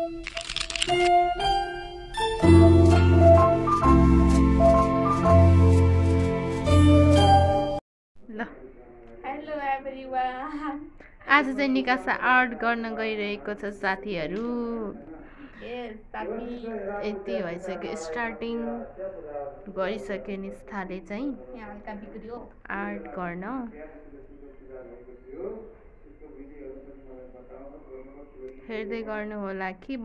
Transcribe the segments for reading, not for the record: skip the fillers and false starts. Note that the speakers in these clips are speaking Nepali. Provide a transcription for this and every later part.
ल हेलो एभ्रीवान। आज चाहिँ निकासा आर्ट गर्न गइरहेको छ साथीहरू। यस साथी। यति भइसक्यो, स्टार्टिङ गरिसक्यो निस्थाले चाहिँ यहाँ हल्का बिग्रियो। आर्ट गर्न। हेर्दै गर्नु होला कि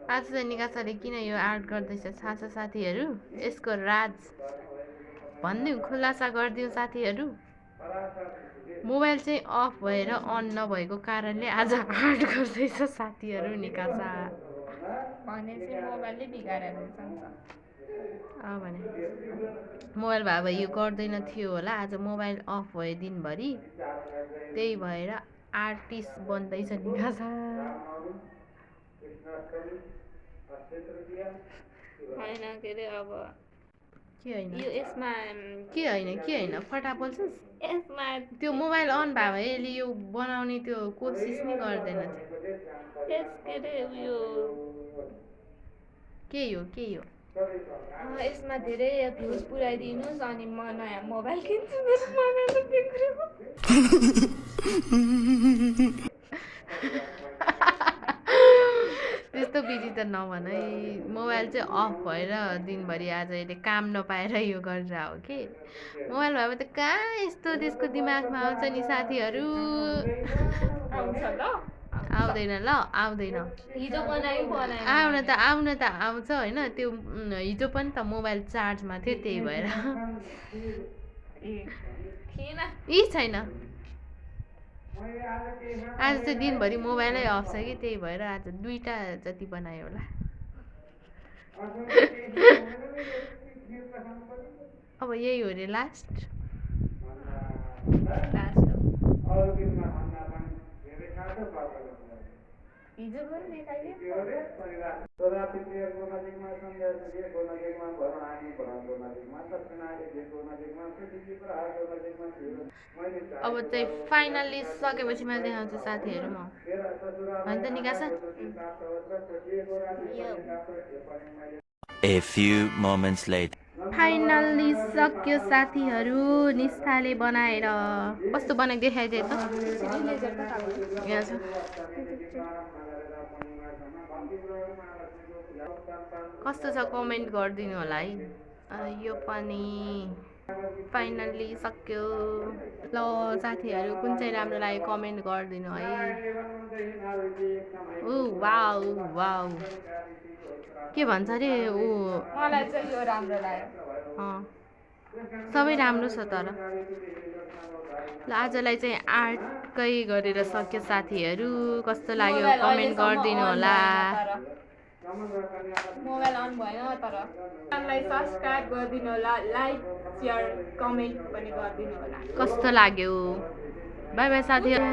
आज चाहिँ निकासाले किन यो आर्ट गर्दैछ थाहा छ साथीहरू? यसको राज भनिदिउँ, खुलासा गरिदिउँ साथीहरू। मोबाइल चाहिँ अफ भएर अन नभएको कारणले आज आर्ट गर्दैछ साथीहरू निकासा। भनेपछि मोबाइलले बिगारेर हुन्छ नि त। भने मोबाइल भए भए यो गर्दैन थियो होला। आज मोबाइल अफ भयो दिनभरि, त्यही भएर आर्टिस्ट बन्दैछ निकासा। होइन के अरे अब के होइन यो यसमा के होइन फटा बोल्छस्। यसमा त्यो मोबाइल अन भए भए यसले यो बनाउने त्यो कोसिस नै गर्दैन थियो। यस के अरे उयो के हो यसमा धेरै भ्युज पुऱ्याइदिनुहोस् अनि म नयाँ मोबाइल किन्छु। मेरो मोबाइल त बिग्रियो। त्यस्तो बिजी त नभन है। मोबाइल चाहिँ अफ भएर दिनभरि आज यसले काम नपाएर यो गरेर हो कि। मोबाइल भए त कहाँ यस्तो त्यसको दिमागमा आउँछ नि साथीहरू। आउँछ ल, आउँदैन ल, आउँदैन। हिजो बनायो आउन त आउँछ होइन। त्यो हिजो पनि त मोबाइल चार्जमा थियो, त्यही भएर यी छैन। आज चाहिँ दिनभरि मोबाइलै अफ छ कि, त्यही भएर आज 2टा जति बनायो होला। अब यही हो रे लास्ट। हिजो पनि देखाइदियो। अब चाहिँ फाइनल्ली सकेपछि मैले देखाउँछु साथीहरू म। होइन त निकासा? A few moments later. Finally सक्यो साथीहरू निस्थाले बनाएर। कस्तो बनाएको देखाइदिए त? यहाँ छ। कस्तो छ कमेन्ट गरिदिनु होला है। यो पनि फाइनल्ली सक्यो। ल साथीहरू, कुन चाहिँ राम्रो लाग्यो कमेन्ट गरिदिनु है। ऊ वाउ वाउ के भन्छ अरे ऊ। मलाई चाहिँ यो राम्रो लाग्यो। सबै राम्रो छ तर। ल आजलाई चाहिँ आर्टकै गरेर सक्यो साथीहरू। कस्तो लाग्यो कमेन्ट गरिदिनु होला। मोबाइल अन भएन तर च्यानललाई सब्स्क्राइब गरिदिनु होला, लाइक सेयर कमेन्ट पनि गरिदिनु होला। कस्तो लाग्यो? बाई बाई साथीहरू।